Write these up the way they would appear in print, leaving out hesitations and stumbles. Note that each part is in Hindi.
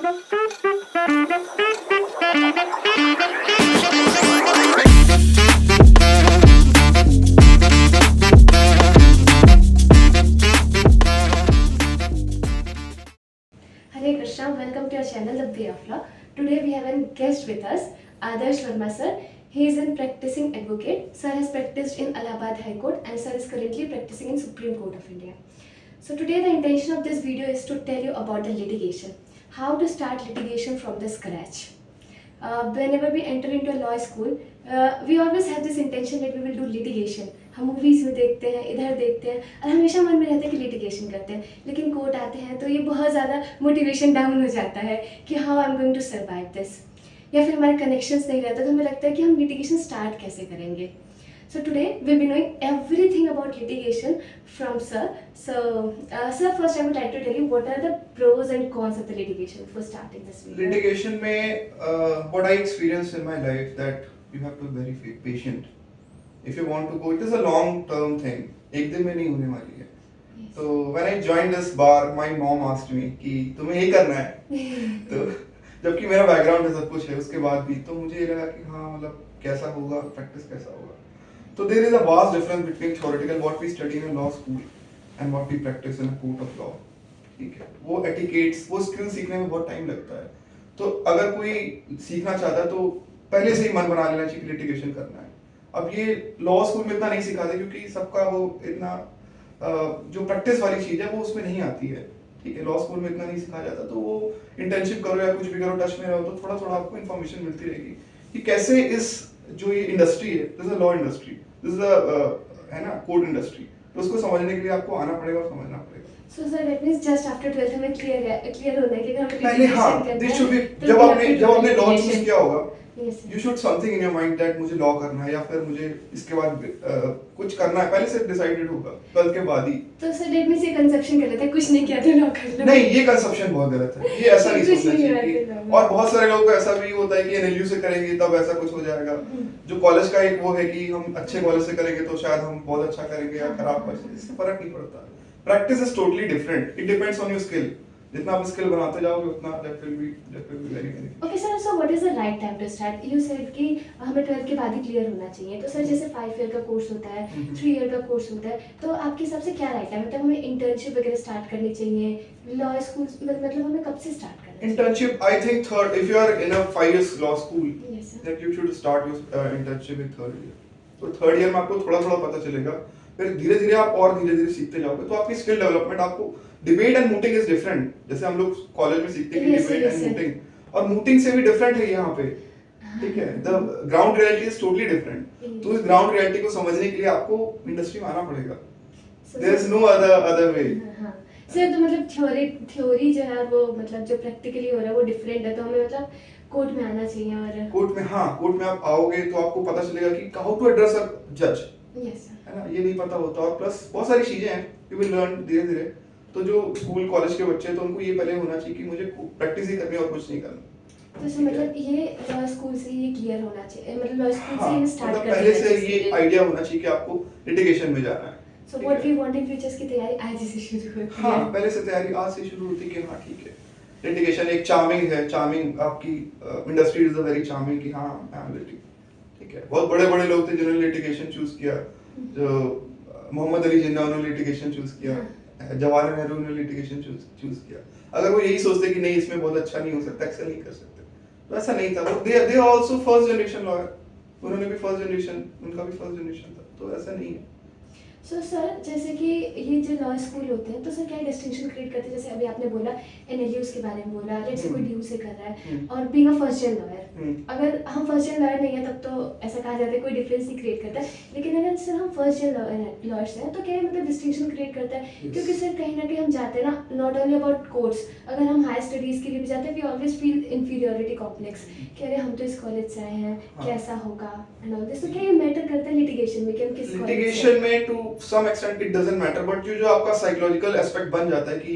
Hare Krishna, welcome to our channel The Way of Law. Today we have a guest with us, Adarsh Verma sir. He is a practicing advocate. Sir has practiced in Allahabad High Court and sir is currently practicing in Supreme Court of India. So today the intention of this video is to tell you about the litigation, how to start litigation from the scratch. Whenever we enter into a law school, we always have this intention that we will do litigation. हम मूवीज़ में देखते हैं, इधर देखते हैं और हमेशा मन में रहता है कि लिटिगेशन करते हैं, लेकिन कोर्ट आते हैं तो ये बहुत ज़्यादा मोटिवेशन डाउन हो जाता है कि how I am going to survive this, या फिर हमारे कनेक्शंस नहीं रहते तो हमें लगता है कि हम लिटिगेशन स्टार्ट कैसे करेंगे. So today we'll be knowing everything about litigation from sir. So sir, first I would like to tell you what are the pros and cons of the litigation before starting this video. Litigation में what I experienced in my life that you have to be very patient. If you want to go, it is a long term thing. एक दिन में नहीं होने वाली है. Yes. So when I joined this bar, my mom asked me कि तुम्हें यही करना है. तो जबकि मेरा बैकग्राउंड है सब कुछ है उसके बाद भी तो मुझे ये लगा कि हाँ मतलब कैसा होगा, प्रैक्टिस कैसा होगा. So there is a vast difference between theoretical what we study in a law school and what we practice in a court of law. ठीक है, वो एटिकेट्स, वो स्किल सीखने में बहुत टाइम लगता है. तो अगर कोई सीखना चाहता है तो पहले से ही मन बना लेना चाहिए कि लिटिगेशन करना है. अब ये लॉ स्कूल में इतना नहीं सिखाते क्योंकि सबका वो इतना जो प्रैक्टिस वाली चीज है वो उसमें नहीं आती है. ठीक है, लॉ स्कूल में इतना नहीं सिखाया जाता तो वो इंटर्नशिप करो या कुछ भी करो, टच में रहो तो थोड़ा थोड़ा आपको इन्फॉर्मेशन मिलती रहेगी कि कैसे इस जो ये इंडस्ट्री है, this is law industry, this is है ना कोर्ट इंडस्ट्री, तो उसको समझने के लिए आपको आना पड़ेगा और समझना पड़ेगा. So sir, that means just after 12th हमें clear होना है कि हमें पहले हाँ, this should be जब आपने लॉ चूज किया होगा, you should something in your mind that मुझे लॉ करना है या फिर मुझे इसके बाद कुछ करना है, पहले से डिसाइडेड होगा, 12th के बाद ही. तो सर that means ये कंसेप्शन कर लेते हैं कुछ नहीं किया तो लॉ कर लो. नहीं, ये कंसेप्शन बहुत गलत है. ये ऐसा नहीं सोचना चाहिए. और बहुत सारे लोगों को ऐसा भी होता है कि एनएलयू से करेंगे तब ऐसा कुछ हो जाएगा. जो कॉलेज का एक वो है कि हम अच्छे कॉलेज से करेंगे तो शायद हम बहुत अच्छा करेंगे या खराब कॉलेज, इससे फर्क नहीं पड़ता. Practice is totally different. It depends on your skill. जितना आप स्किल बनाते जाओगे उतना that will be very very. Okay sir, so what is the right time to start? You said कि हमें 12th के बाद ही क्लियर होना चाहिए. तो सर जैसे 5 ईयर का कोर्स होता है, 3 ईयर का कोर्स होता है, तो आपके हिसाब से क्या राइट है? मतलब हमें इंटर्नशिप वगैरह स्टार्ट करनी चाहिए लॉ स्कूल, मतलब हमें कब से स्टार्ट करना चाहिए? Internship, I think third, if you are in a 5 years law school, Yes, sir. that you should start your internship in third year. तो third year में आपको थोड़ा थोड़ा पता चलेगा, फिर धीरे धीरे आप और धीरे धीरे सीखते जाओगे तो आपकी स्किल डेवलपमेंट आपको. Debate and mooting is different. जैसे हम लोग कॉलेज में सीखते हैं कि डिबेट एंड मूटिंग, और मूटिंग से भी डिफरेंट है यहाँ पे. ठीक है, the ground reality is totally different. तो इस ग्राउंड रियलिटी को समझने के लिए आपको इंडस्ट्री में आना पड़ेगा. There is no other way. Sir तो मतलब थ्योरी जो है वो मतलब जो प्रैक्टिकली हो रहा है वो डिफरेंट है, तो हमें मतलब कोर्ट में आना चाहिए. और कोर्ट में हाँ, कोर्ट में आप आओगे तो आपको पता चलेगा कि हाउ टू एड्रेस अ जज. यस सर, है ना, ये नहीं पता होता. और प्लस बहुत सारी चीजें हैं, यू विल लर्न धीरे धीरे. तो जो स्कूल कॉलेज के बच्चे हैं तो उनको ये पहले होना चाहिए कि मुझे प्रैक्टिस ही करनी है और कुछ नहीं करना. तो सर मतलब ये लॉ स्कूल से ये क्लियर होना चाहिए, मतलब लॉ स्कूल से ये स्टार्ट मतलब करना पहले से चाहिए. ये आइडिया होना चाहिए कि आपको लिटिगेशन में जाना है. So what we want in futures की तैयारी आज से शुरू होती है. हाँ, पहले से तैयारी आज से शुरू होती है कि हाँ ठीक है, लिटिगेशन एक चार्मिंग है. चार्मिंग आपकी industry is a very charming कि हाँ आई एम लिटिग. ठीक है, बहुत बड़े बड़े लोग थे जिन्होंने लिटिगेशन चूज किया. जो मोहम्मद अली जिन्ना, उन्होंने लिटिगेशन चूज किया. जवाहरलाल नेहरू ने लिटिगेशन चूज किया. अगर वो यही सोचते कि नहीं इसमें बहुत अच्छा नहीं हो सकता, एक्सेल नहीं कर सकते, तो ऐसा नहीं था. वो they also first generation lawyer. उन्होंने भी फर्स्ट जनरेशन, उनका भी फर्स्ट जनरेशन था, तो ऐसा नहीं है. सो सर जैसे कि ये जो लॉ स्कूल होते हैं तो सर क्या डिस्टिंक्शन क्रिएट करते हैं? जैसे अभी आपने बोला एनएलयूज के बारे में बोला, लेट्स से कोई ड्यू से कर रहा है और being a first gen lawyer, अगर हम फर्स्ट जेन लॉयर नहीं है तब तो ऐसा कहा जाता है कोई डिफरेंस नहीं क्रिएट करता है. लेकिन अगर सर हम फर्स्ट जेन लॉयर्स हैं तो क्या मतलब डिस्टिंक्शन क्रिएट करता है? क्योंकि सर कहीं ना कहीं हम जाते हैं ना, नॉट ओनली अबाउट कोर्स, अगर हम हायर स्टडीज के लिए भी जाते हैं we always feel inferiority complex कि अरे हम तो इस कॉलेज से आए हैं, कैसा होगा एंड ऑल दिस. तो क्या ये मैटर करता है लिटिगेशन में कि हम किस कॉलेज से? लिटिगेशन में to some extent it doesn't matter, but जो आपका साइकोलॉजिकल एस्पेक्ट बन जाता है कि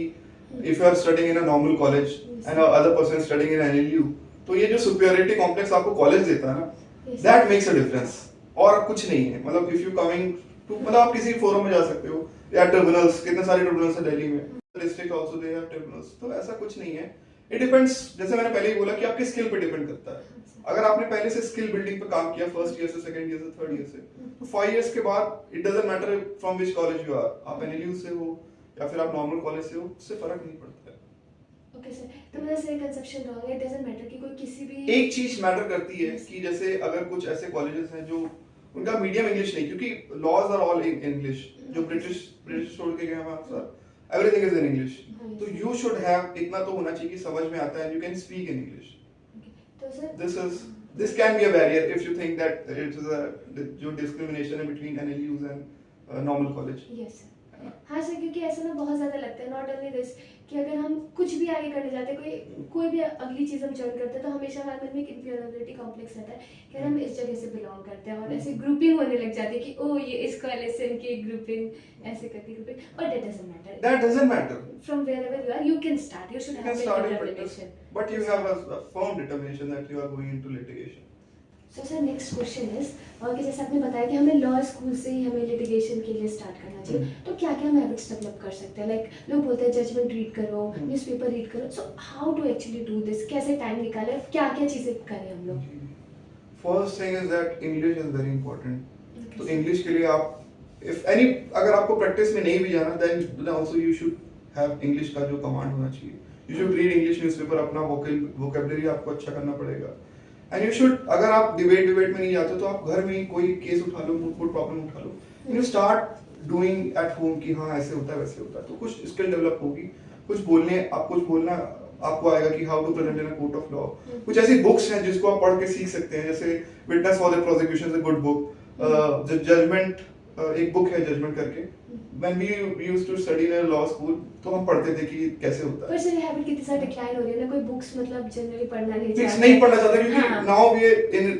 if you are studying in a normal college and other person studying in NLU, तो ये जो सुपीरियरिटी कॉम्प्लेक्स आपको कॉलेज देता है ना, दैट मेक्स अ डिफरेंस. और कुछ नहीं है. मतलब इफ यू कमिंग टू, मतलब आप किसी फोरम में जा सकते हो या ट्रिब्यूनल्स, कितने सारे ट्रिब्यूनल्स हैं दिल्ली में, district also they have tribunals, तो ऐसा कुछ नहीं है. इट डिपेंड्स, जैसे मैंने पहले ही बोला कि आपके स्किल पे डिपेंड करता है। अगर आपने पहले से स्किल बिल्डिंग पे काम किया फर्स्ट ईयर से, सेकंड ईयर से, थर्ड ईयर से, तो 5 इयर्स के बाद it doesn't matter from which college you are, आप एनएलयू से हो या फिर आप नॉर्मल कॉलेज से हो, उससे फर्क नहीं पड़ता है। ओके सर, तो मेरा सही कंसेप्शन रॉन्ग है, इट डजंट मैटर कि कोई किसी भी एक चीज मैटर करती है कि जैसे अगर कुछ ऐसे कॉलेजेस हैं जो उनका मीडियम इंग्लिश नहीं, क्योंकि laws are all in English, जो ब्रिटिश छोड़ के गए हैं वहां sir, everything is in English, तो यू शुड हैव इतना तो होना चाहिए कि समझ में आता है, you can speak in English. तो sir this can be a barrier if you think that it is a जो discrimination है between NLUs and normal college। Yes sir, हाँ सर, क्योंकि ऐसा ना बहुत ज़्यादा लगता है, नॉट ओनली दिस कि अगर हम कुछ भी आगे करने जाते हैं, कोई भी अगली चीज़ हम ज्वाइन करते हैं, तो हमेशा हमारे मन में एक इंफीरियरिटी कॉम्प्लेक्स रहता है कि यार हम इस जगह से बिलोंग करते हैं, और ऐसे ग्रुपिंग होने लग जाती है कि ओ ये इस कॉलेज से इनकी ग्रुपिंग ऐसे करके ग्रुपिंग, और that doesn't matter from wherever you are you can start, you should you have can that start in practice, determination, but you have a firm determination that you are going into litigation। So sir next question is, और कि जैसे आपने बताया कि हमें लॉ स्कूल से ही हमें लिटिगेशन के लिए स्टार्ट करना चाहिए, तो क्या क्या हम हैबिट्स डेवलप कर सकते हैं? लाइक लोग बोलते हैं जजमेंट रीड करो, न्यूज़पेपर रीड करो, so how to actually do this, कैसे टाइम निकालें, क्या क्या चीज़ें करें हम लोग? First thing is that English is very important. तो इंग्लिश के लिए आप अगर आपको प्रैक्टिस में नहीं भी जाना, then also you should have English का जो कमांड होना चाहिए, you should read English newspaper, अपना वोकैबुलरी आपको अच्छा करना पड़ेगा। एंड यू शुड, अगर आप डिबेट में नहीं जाते तो आप घर में ही कोई केस उठा लो, कोई प्रॉब्लम उठा लो, you start doing at home कि हाँ ऐसे होता है वैसे होता है, तो कुछ स्किल डेवलप होगी, कुछ बोलना आपको आएगा कि how to present in a court of law. कुछ ऐसी बुक्स हैं जिसको आप पढ़ के सीख सकते हैं, जैसे witness for the prosecution is a good book, judgement एक बुक है जजमेंट करके, when we used to study in a law school तो हम पढ़ते थे कि कैसे होता है। पर सर हैबिट कितनी सारी डिक्लाइन हो रही है ना, कोई बुक्स मतलब जनरली पढ़ना नहीं फिक्स चाहता, नहीं पढ़ना चाहता, क्योंकि हाँ। now we are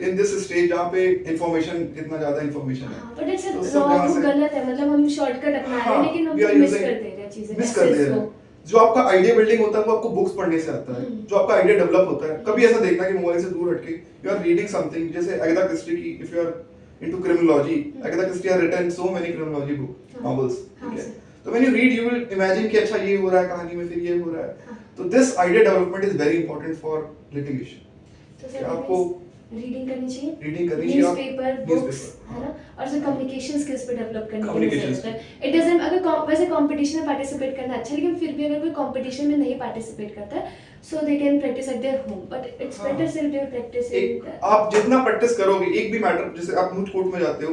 in this stage जहाँ पे information, इतना ज्यादा information है, बट इट्स तो सब रॉन्ग, जहाँ से गलत है, मतलब हम शॉर्टकट अपना रहे हैं, लेकिन हम we are मिस using- कर दे रहे हैं चीजें, मिस कर दे रहे हैं। जो आपका आइडिया बिल्डिंग होता है वो आपको बुक्स पढ़ने से आता है, जो आपका आइडिया डेवलप होता है। कभी ऐसा देखना कि मोबाइल से दूर हटके यू आर रीडिंग समथिंग, जैसे अगाथा क्रिस्टी की, if you are into criminology, Agatha Christie has written so many criminology novels, ठीक है, तो when you read you will imagine कि अच्छा ये हो रहा है कहानी में, फिर ये हो रहा है, तो this idea development is very important for litigation। तो सर आपको रीडिंग करनी चाहिए, न्यूज़पेपर बुक्स, है ना, और जो कम्युनिकेशन स्किल्स पे डेवलप करने की Communication जरूरत है। इट डजंट, अगर वैसे कंपटीशन में पार्टिसिपेट करना अच्छा, लेकिन फिर भी अगर कोई कंपटीशन में नहीं पार्टिसिपेट करता है, so they can practice at their home, but it's better say they practice in, आप जितना प्रैक्टिस करोगे, एक भी मैटर, जैसे आप मूट कोर्ट में जाते हो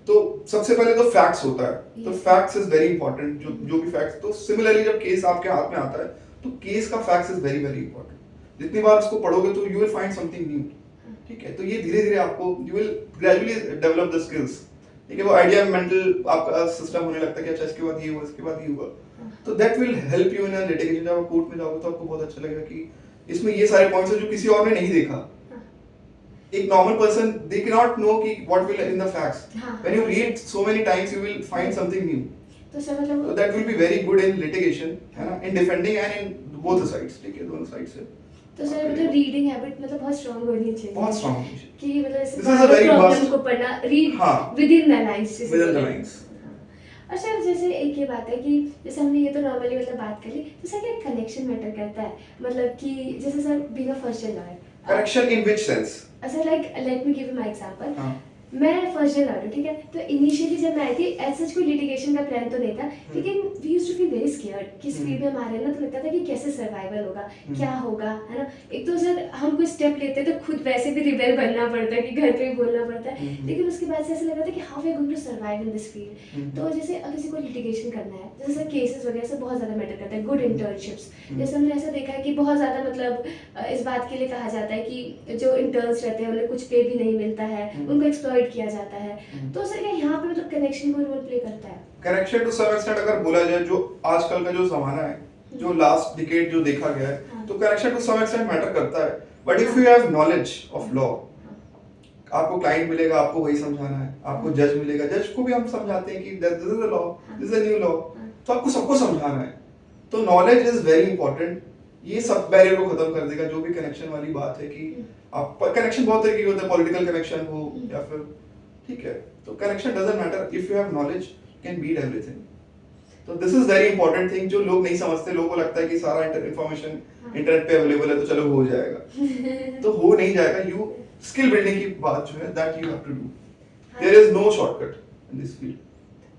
तो सबसे पहले तो फैक्ट्स होता है, तो फैक्ट्स इज वेरी इंपॉर्टेंट, जो भी फैक्ट्स, तो सिमिलरली जब केस आपके हाथ में आता है तो केस का facts is very very important. जितनी बार उसको पढ़ोगे तो you will find something new, ठीक है, तो ये धीरे धीरे आपको you will gradually develop the skills, ठीक है, वो आइडिया मेंटल आपका सिस्टम होने लगता है कि अच्छा इसके बाद ये हुआ, इसके बाद ये हुआ, तो that will help you in a litigation. जब आप कोर्ट में जाओगे तो आपको बहुत अच्छा लगेगा कि इसमें ये सारे पॉइंट्स हैं जो किसी और ने नहीं देखा। एक normal person they can not know कि what will in the facts, when you read so many times you will find something new, तो सर मतलब that will be very good in litigation, है ना, in defending and in both sides, ठीक है, दोनों साइड से। तो सर मतलब रीडिंग हैबिट मतलब बहुत स्ट्रांग होनी चाहिए, बहुत स्ट्रांग होनी चाहिए कि मतलब This is a very problem vast- को पढ़ना, रीड हाँ। With in the lines, Within the lines। और सर जैसे एक ये बात है कि जैसे हमने ये तो नॉर्मली मतलब बात कर ली, तो सर क्या कनेक्शन मैटर करता है, मतलब कि जैसे sir being a first year lawyer, correction in which sense? अच्छा like let me give you my example, हाँ। मैं फर्स्ट ईयर लॉयर हूँ, ठीक है, तो इनिशियली जब मैं आई थी एज सच कोई लिटिगेशन का प्लान तो नहीं था, लेकिन we used to feel very scared कि इस फील्ड में हमारे ना, तो लगता था कि कैसे सर्वाइवल होगा, क्या होगा, है ना। एक तो सर हम कोई स्टेप लेते हैं तो खुद वैसे भी रिबेल बनना पड़ता है कि घर पे ही बोलना पड़ता है, लेकिन उसके बाद से ऐसा लग रहा था कि how we are going to survive in this field. तो जैसे अगर किसी को लिटिगेशन करना है, जैसे सर केसेस वगैरह से बहुत ज़्यादा मैटर करता है, गुड इंटर्नशिप्स, जैसे हमने ऐसा देखा है कि बहुत ज़्यादा मतलब इस बात के लिए कहा जाता है कि जो इंटर्न्स रहते हैं उन्हें कुछ पे भी नहीं मिलता है, उनको एक्सप्लॉइट किया जाता है, तो सर क्या यहाँ पे मतलब कनेक्शन कोई रोल प्ले करता है? करेक्शन टू सम एक्सटेंट अगर बोला जाए, जो आजकल का जो जमाना है, जो लास्ट डिकेड जो देखा गया है, तो correction to some extent matter करता है, but if you have knowledge of law, आपको क्लाइंट मिलेगा, आपको वही समझाना है, आपको जज मिलेगा, जज को भी हम समझाते हैं कि this is a law, this is a new law, तो आपको सबको समझाना है, तो नॉलेज इज वेरी इंपॉर्टेंट। ये सब बैरियर को खत्म कर देगा, जो भी कनेक्शन वाली बात है कि आप कनेक्शन बहुत तरीके के होते हैं, पॉलिटिकल कनेक्शन हो या फिर, ठीक है, तो connection doesn't matter, if you have knowledge can beat everything. तो this is very important thing जो लोग नहीं समझते। लोगों को लगता है कि सारा इन्फॉर्मेशन इंटरनेट पे अवेलेबल है तो चलो हो जाएगा। तो हो नहीं जाएगा। यू स्किल बिल्डिंग की बात जो है that you have to do. There is no shortcut in this field.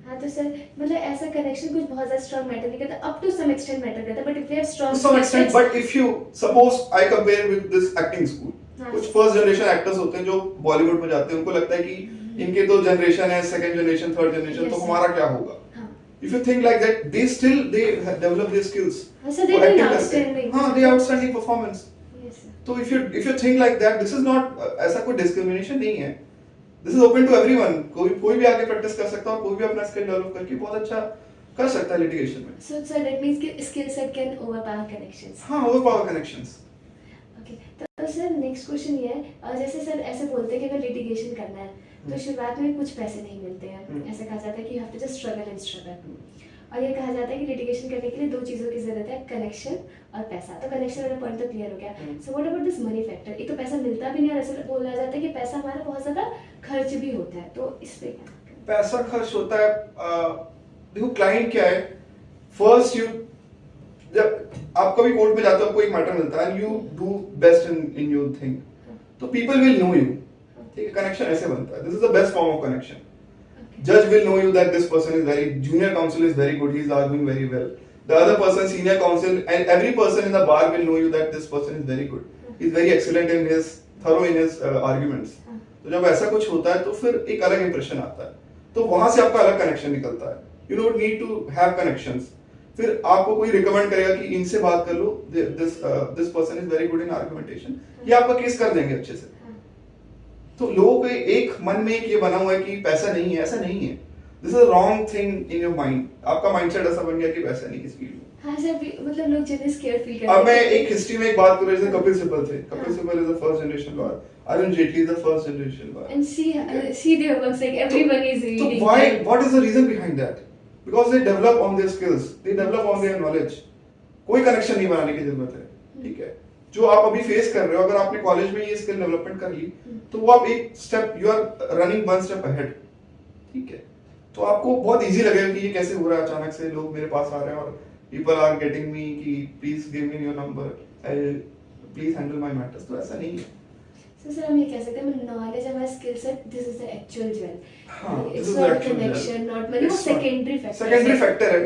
हाँ तो सर मतलब ऐसा कनेक्शन कुछ बहुत ज्यादा स्ट्रांग मैटर नहीं करता, up to some extent matter करता, but if you have To strong some extent, but if you suppose I compare with this acting school, हाँ। कुछ फर्स्ट जनरेशन एक्टर्स होते हैं जो बॉलीवुड में जाते हैं, उनको लगता है कि इनके तो जनरेशन है, सेकंड जनरेशन, थर्ड जनरेशन, तो Yes, हमारा क्या होगा? हाँ। If you think like that, they still develop their skills. हाँ, so they वो do acting करते हैं। outstanding. हाँ, they outstanding performance. Yes, sir. तो if you think like that, this is not ऐसा कोई discrimination नहीं है। This is open to everyone. कोई भी आके प्रैक्टिस कर सकता है और कोई भी अपना स्किल डेवलप करके बहुत अच्छा कर सकता है लिटिगेशन में। So sir, that means कि skill set can overpower connections. हाँ, overpower connections. Okay, तो सर नेक्स्ट क्वेश्चन ये है, जैसे सर ऐसे बोलते हैं कि अगर लिटिगेशन करना है तो शुरुआत में कुछ पैसे नहीं मिलते हैं, ऐसा कहा जाता है कि you have to just struggle and struggle, और ये कहा जाता है कि लिटिगेशन करने के लिए दो चीज़ों की जरूरत है, कनेक्शन और पैसा। तो कनेक्शन वाला पॉइंट तो क्लियर हो गया। So what about this money factor? एक तो पैसा मिलता भी नहीं और ऐसा बोला जाता है कि पैसा हमारा बहुत ज़्यादा खर्च भी होता है, तो इस पे क्या? पैसा खर्च होता है। देखो क्लाइंट क्या है, फर्स्ट यू जब आप कभी कोर्ट में जाते हो, आपको एक मैटर मिलता है, you do best in your thing, तो पीपल विल नो यू। ठीक है, कनेक्शन ऐसे बनता है। This is the best form of connection. Judge will know you that this person is very, junior counsel is very good, he is arguing very well. The other person, senior counsel, and every person in the bar will know you that this person is very good. He is very excellent in his, thorough in his arguments. तो जब ऐसा कुछ होता है तो फिर एक अलग इंप्रेशन आता है, तो वहां से आपका अलग कनेक्शन निकलता है। You don't need to have connections. फिर आपको कोई रिकमेंड करेगा कि इनसे बात कर लो, this person is very good in argumentation, ये आपका केस कर देंगे अच्छे से। तो लोगों के एक मन में ये बना हुआ है कि पैसा नहीं है, ऐसा नहीं है। This is a wrong thing in your mind. आपका माइंडसेट ऐसा बन गया कि पैसा नहीं किस फील्ड में। हाँ सर, मतलब लोग जितने स्केयर फील करते हैं। अब मैं एक हिस्ट्री में एक बात करूं, जैसे कपिल सिब्बल थे। Kapil Sibal is the first generation lawyer, Arun Jaitley is the first generation lawyer, and see their works, like everyone is reading. So why, what is the reason behind that? Because they develop on their skills, they develop on their knowledge. कोई कनेक्शन नहीं बनाने की जरूरत है। ठीक है, जो आप अभी फेस कर रहे हो, अगर आपने कॉलेज में ये स्किल डेवलपमेंट कर ली तो वो आप एक step, you are running one step ahead. ठीक है, तो आपको बहुत इजी लगेगा कि ये कैसे हो रहा है, अचानक से लोग मेरे पास आ रहे हैं और पीपल आर गेटिंग मी कि please give me your number, I please handle my matters. तो ऐसा नहीं है। सर हम ये कह सकते हैं knowledge and skill set, this is the actual jewel. हाँ, it's not connection, not money, वो सेकेंडरी फैक्टर। सेकेंडरी फैक्टर है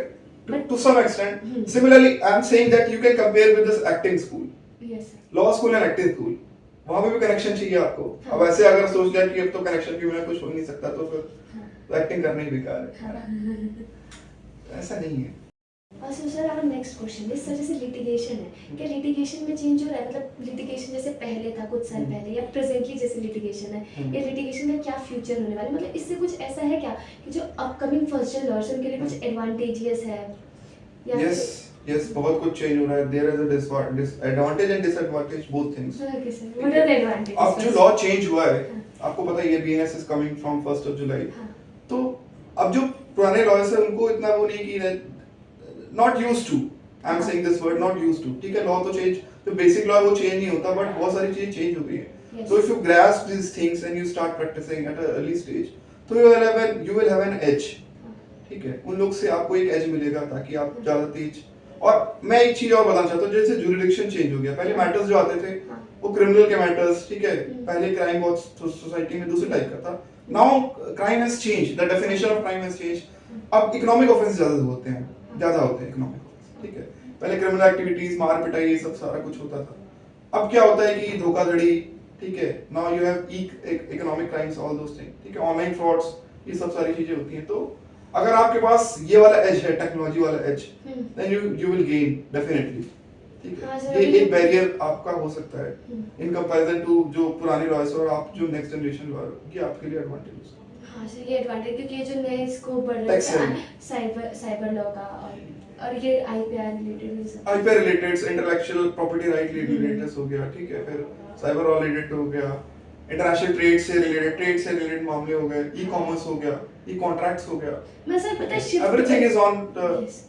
to some extent. Similarly, I am saying that you can compare with this acting school. Yes sir. Law school and acting school, वहां पे भी कनेक्शन चाहिए आपको। अब ऐसे अगर सोच लिया कि अब तो कनेक्शन के बिना कुछ हो ही नहीं सकता, तो फिर एक्टिंग करना ही बेकार है। ऐसा नहीं है। Sir our next question is, sir जैसे लिटिगेशन है, क्या लिटिगेशन में चेंज हो रहा है? मतलब लिटिगेशन जैसे पहले था कुछ साल पहले या प्रेजेंटली जैसे लिटिगेशन है, या लिटिगेशन का क्या फ्यूचर होने वाला है? मतलब इससे कुछ ऐसा है क्या कि जो अपकमिंग फर्स्ट ईयर लॉयर्स उनके लिए कुछ एडवांटेजेस है? यस, बहुत कुछ चेंज हो रहा है। There is a disadvantage and disadvantage, both things. Okay sir, what are the advantages? अब जो लॉ चेंज हुआ है, आपको पता है ये BNS is coming from 1st of July. तो अब जो पुराने लॉयर्स है उनको इतना वो नहीं कि not used to, I am saying this word, not used to. ठीक है, लॉ तो चेंज, जो बेसिक लॉ वो चेंज नहीं होता, बट बहुत सारी चीजें चेंज हो गई है। So if you grasp these things and you start practicing at an early stage, तो you will have an edge। ठीक है, उन लोग से आपको एक एज मिलेगा ताकि आप ज्यादा तेज। और मैं एक चीज और बताना चाहता हूँ, जैसे जुरिडिक्शन चेंज हो गया। पहले मैटर्स जो आते थे वो क्रिमिनल के मैटर्स, ठीक है, पहले क्राइम बहुत सोसाइटी में दूसरे टाइप का था। Now crime has change, the definition of crime has change. अब इकोनॉमिक ऑफेंस ज्यादा होते हैं इकोनॉमिक ऑफेंस। ठीक है, पहले क्रिमिनल एक्टिविटीज, मार पिटाई, ये सब सारा कुछ होता था। अब क्या होता है कि धोखाधड़ी, ठीक है, now you have economic crimes, all those things. ठीक है, ऑनलाइन फ्रॉड्स, ये सब सारी चीजें होती हैं। तो अगर आपके पास ये वाला एज है, टेक्नोलॉजी वाला edge, then you will gain definitely. ठीक है, ये एक बैरियर आपका हो सकता है इन कंपैरिजन टू जो पुराने लॉयर्स और आप जो नेक्स्ट जनरेशन लॉयर, ये आपके लिए एडवांटेज हो सकता है। हाँ सर, ये एडवांटेज, क्योंकि ये जो नए स्कोप बढ़ रहा है साइबर लॉ का, और ये IPR related, intellectual property right related हो गया। ठीक है, फिर साइबर लॉ रिलेटेड हो गया, इंटरनेशनल ट्रेड से रिलेटेड मामले हो गए, ई कॉमर्स हो गया, ई कॉन्ट्रैक्ट्स हो गया। मैं सर पता है एवरीथिंग इज ऑन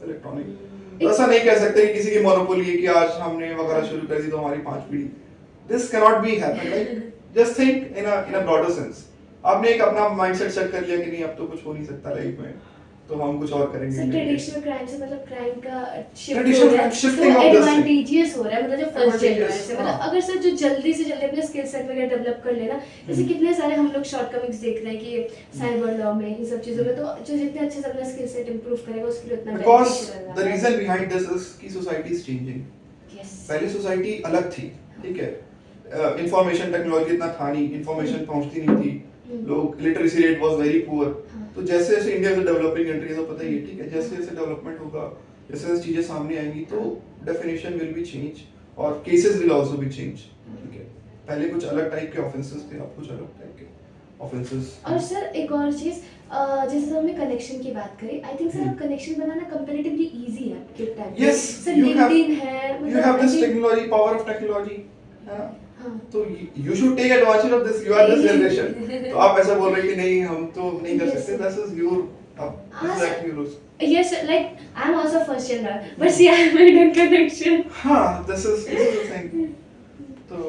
इलेक्ट्रॉनिक। ऐसा नहीं कह सकते कि किसी की मोनोपोली है कि आज हमने वगैरह शुरू कर दी तो हमारी 5 पीढ़ी। This can not be happen. Like just think in a broader sense. आपने एक अपना माइंडसेट सेट कर लिया कि नहीं अब तो कुछ हो नहीं सकता लाइफ में, तो हम कुछ और करेंगे sir Indian Gate। Traditional crime से मतलब क्राइम का Traditional crime, shifting of the advantageous हो रहा है, मतलब जो फर्स्ट Advantageous, जनरेशन से मतलब हाँ। अगर सर जो जल्दी से जल्दी अपने स्किल सेट वगैरह डेवलप कर लेना, जैसे कितने सारे हम लोग शॉर्टकमिंग्स देख रहे हैं कि साइबर लॉ में इन सब चीजों में, तो जो जितने अच्छे से अपना स्किल सेट इंप्रूव करेगा उसके लिए उतना Because beneficial the रहेगा। reason behind this is कि society is changing। Yes. पहले सोसाइटी अलग थी, ठीक है, इंफॉर्मेशन टेक्नोलॉजी इतना था नहीं, इंफॉर्मेशन पहुंचती नहीं थी, लोग literacy rate was very poor. तो जैसे जैसे इंडिया इज डेवलपिंग कंट्री है तो पता ही है, ठीक है, जैसे जैसे डेवलपमेंट होगा, जैसे जैसे चीजें सामने आएंगी तो डेफिनेशन विल बी चेंज और cases will also be change, ठीक है। पहले कुछ अलग टाइप के ऑफेंसेस थे, अब कुछ अलग टाइप के ऑफेंसेस। और सर एक और चीज, जैसे हमने कनेक्शन की बात करी, आई थिंक सर अब कनेक्शन बनाना कंपैरेटिवली इजी है आपके टाइम पे। Yes, sir you have- LinkedIn है, You have I this think- technology, power of technology, है ना? हाँ। तो you should take advantage of this. You are this generation. तो आप ऐसा बोल रहे हैं कि नहीं हम तो नहीं कर Yes, सकते। sir. This is your, हाँ, this is sir. your rules. Yes, like I'm also first gender, but see, I made a connection. हाँ, this is the thing. तो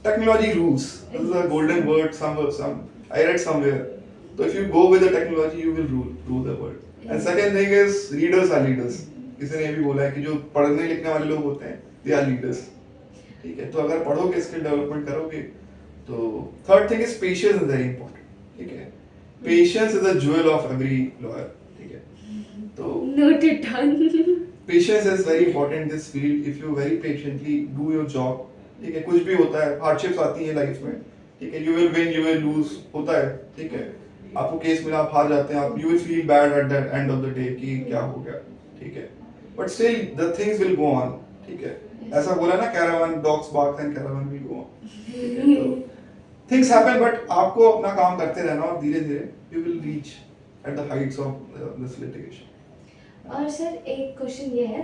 technology rules. This is a golden word. I read somewhere. So if you go with the technology, you will rule the world. And second thing is readers are leaders. किसी ने ये भी बोला है कि जो पढ़ने लिखने वाले लोग होते हैं, they are leaders. ठीक है, तो अगर पढ़ोगे, स्किल डेवलपमेंट करोगे, तो third thing is patience is very important, ठीक है। Patience is the jewel of every lawyer, ठीक है। तो Note it down. Patience is very important this field. If you very patiently do your job, ठीक है, कुछ भी होता है, हार्डशिप्स आती हैं लाइफ में, ठीक है, you will win, you will lose, होता है, ठीक है। आपको केस मिला, आप हार जाते हैं, आप you will feel bad at the end of the day कि क्या हो गया, ठीक है, but still the things will go on, ठीक है। ऐसा बोला ना, caravan dogs bark and caravan will go on. Things happen, but आपको अपना काम करते रहना और धीरे धीरे you will reach at the heights of this litigation. और सर एक क्वेश्चन ये है,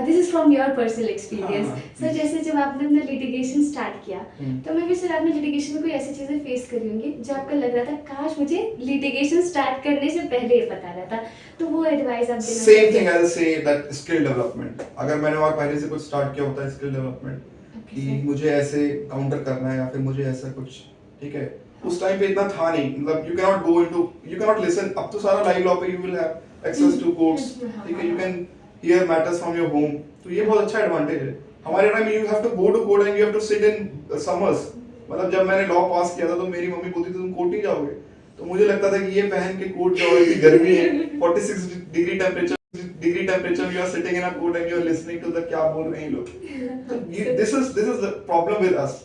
this is from your personal experience हाँ, सर, जैसे जब आपने अपना लिटिगेशन स्टार्ट किया, हम्म। तो मैं भी सर आपने लिटिगेशन में कोई ऐसी चीजें फेस करी होंगी जो आपको लग रहा था काश मुझे लिटिगेशन स्टार्ट करने से पहले ये पता रहता, तो वो एडवाइस आप देना सेम चाहेंगे? Thing I will say that skill development. अगर मैंने और पहले से कुछ स्टार्ट किया होता है स्किल डेवलपमेंट Okay, कि sir. मुझे ऐसे काउंटर करना है या फिर मुझे ऐसा कुछ, ठीक है, उस टाइम पे इतना था नहीं, मतलब you can not go into, you can not listen. अब तो सारा लाइव लॉ पे you will have access to courts, ठीक है, you can hear matters from your home, तो ये बहुत अच्छा एडवांटेज है। हमारे टाइम में you have to go to court and you have to sit in summers. मतलब जब मैंने लॉ पास किया था तो मेरी मम्मी बोलती थी तुम कोर्ट नहीं जाओगे, तो मुझे लगता था कि ये पहन के कोर्ट जाओ, इतनी गर्मी है, 46 degree temperature, you are sitting in a court and you are listening to the क्या बोल रहे हैं ये लोग। तो this is the problem with us,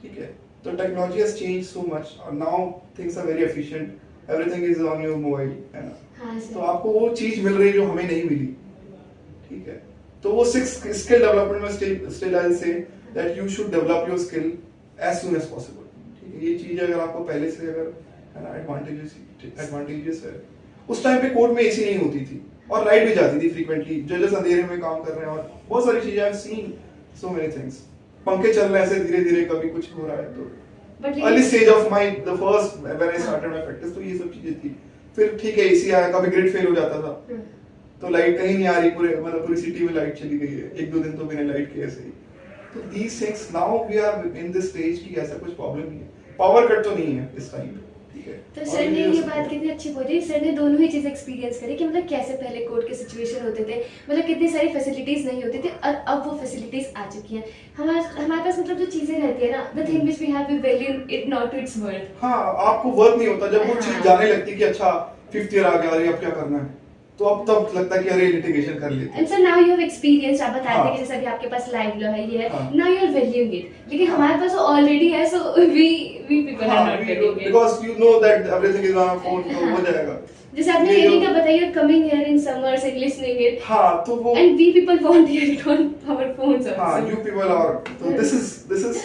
ठीक है। तो technology has change so much और now things are very efficient, everything is on your mobile, है ना। हाँ तो सर, आपको वो चीज मिल रही है जो हमें नहीं मिली, ठीक है। तो वो स्किल डेवलपमेंट में still I say that you should develop your skill as soon as possible, ठीक है। ये चीज अगर आपको पहले से अगर, है ना, एडवांटेजेस है। उस टाइम पे कोर्ट में एसी नहीं होती थी और लाइट भी जाती थी फ्रीक्वेंटली, जजेस अंधेरे में काम कर रहे हैं और बहुत सारी चीजें I have seen so many things. पंखे चल रहे हैं ऐसे धीरे धीरे, कभी कुछ हो रहा है, तो but early stage of my the first when I started my practice, तो ये सब चीजें थी। फिर ठीक है, एसी आया, कभी ग्रिड फेल हो जाता था, तो लाइट कहीं नहीं आ रही, पूरे मतलब पूरी सिटी में लाइट चली गई है, एक दो दिन तो बिना लाइट के ऐसे ही। तो these things now we are in this stage की ऐसा कुछ प्रॉब्लम नहीं है, पावर कट तो नहीं है इस टाइम पे, ठीक है। तो सर ने ये बात कितनी अच्छी बोली, सर ने दोनों ही चीज़ एक्सपीरियंस करी कि मतलब कैसे पहले कोर्ट के सिचुएशन होते थे, मतलब कितनी सारी फैसिलिटीज नहीं होती थी और अब वो फैसिलिटीज आ चुकी हैं हमारे पास। मतलब जो चीज़ें रहती है ना, the thing which we have we value it not to it's worth. हाँ, आपको वर्क नहीं होता जब वो चीज हाँ। जाने लगती है कि अच्छा 5th ईयर आ गया, अरे अब क्या करना है, तो अब तब लगता है कि अरे लिटिगेशन कर लेते हैं। And sir now you have experience, आप बता रहे थे हाँ। कि जैसे अभी आपके पास लाइव लॉ है, ये है, हाँ। Now you are valuing it, लेकिन हाँ। हमारे पास ऑलरेडी है, so we people are not valuing it. Because you know that everything is on phone, तो हो जाएगा। जैसे आपने ये हेयरिंग जो- का बताया, coming here in summers and listening it, हाँ, तो वो and we people want to hear it on our phones also. हाँ, you people are, तो this is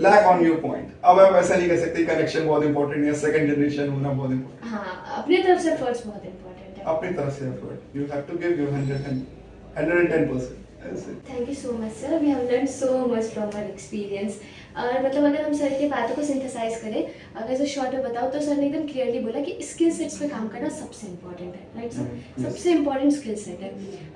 lack on your point। अब आप ऐसा नहीं कह सकते कनेक्शन बहुत इंपॉर्टेंट है, सेकंड जनरेशन होना बहुत इंपॉर्टेंट हाँ, अपने तरफ से एफर्ट्स बहुत इम्पोर्टेंट है। है। अपनी तरफ से effort you have to give your 110%। ऐसे thank you so much sir, we have learn so much from our experience. और मतलब अगर हम सर की बातों को सिंथेसाइज करें, अगर जो शॉर्ट में बताओ, तो सर ने एकदम क्लियरली बोला कि स्किल सेट्स पे काम करना सबसे इम्पोर्टेंट है, राइट सर? yes. सबसे इम्पोर्टेंट स्किल सेट है।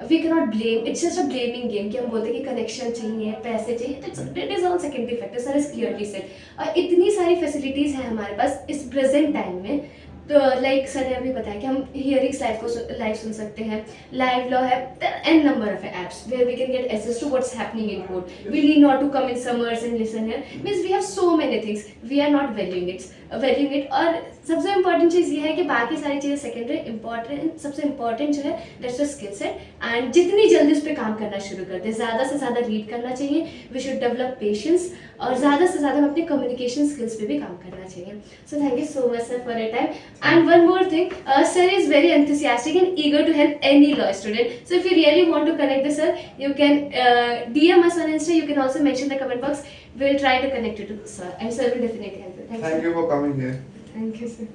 We can not blame, it's just a blaming game कि हम बोलते हैं कि कनेक्शन चाहिए, पैसे चाहिए, it is all secondary factor. Sir is clearly set, और इतनी सारी फैसिलिटीज हैं हमारे पास इस प्रेजेंट टाइम में, तो लाइक सर ने अभी बताया कि हम हियरिंग्स लाइव सुन सकते हैं, लाइव लॉ है, n number of apps where we can get access to what's happening in court. We need not to come in summers and listen here. Means we have so many things, we are not valuing it. और सबसे इम्पॉर्टेंट चीज़ ये है कि बाकी सारी चीज़ें सेकेंडरी, सबसे इम्पॉर्टेंट जो है that's your skill set. And जितनी जल्दी उस पर काम करना शुरू करते हैं, ज़्यादा से ज़्यादा रीड करना चाहिए. वी शुड डेवलप पेशेंस और ज़्यादा से ज़्यादा अपने कम्युनिकेशन स्किल्स पे भी काम करना चाहिए. So thank you so much sir for your time. And one more thing, sir is very enthusiastic and eager to help any law student. So if you really want to connect the sir, you can DM us on Insta. You can also mention the comment box. We'll try to connect you to sir, and sir will definitely help you. Thank you for coming here. Thank you sir.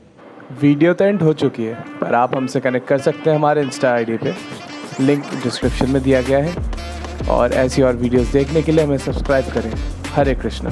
Video तो एंड हो चुकी है, पर आप हमसे कनेक्ट कर सकते हैं हमारे इंस्टा आईडी पे, लिंक डिस्क्रिप्शन में दिया गया है. और ऐसी और वीडियोस देखने के लिए हमें सब्सक्राइब करें. हरे कृष्णा.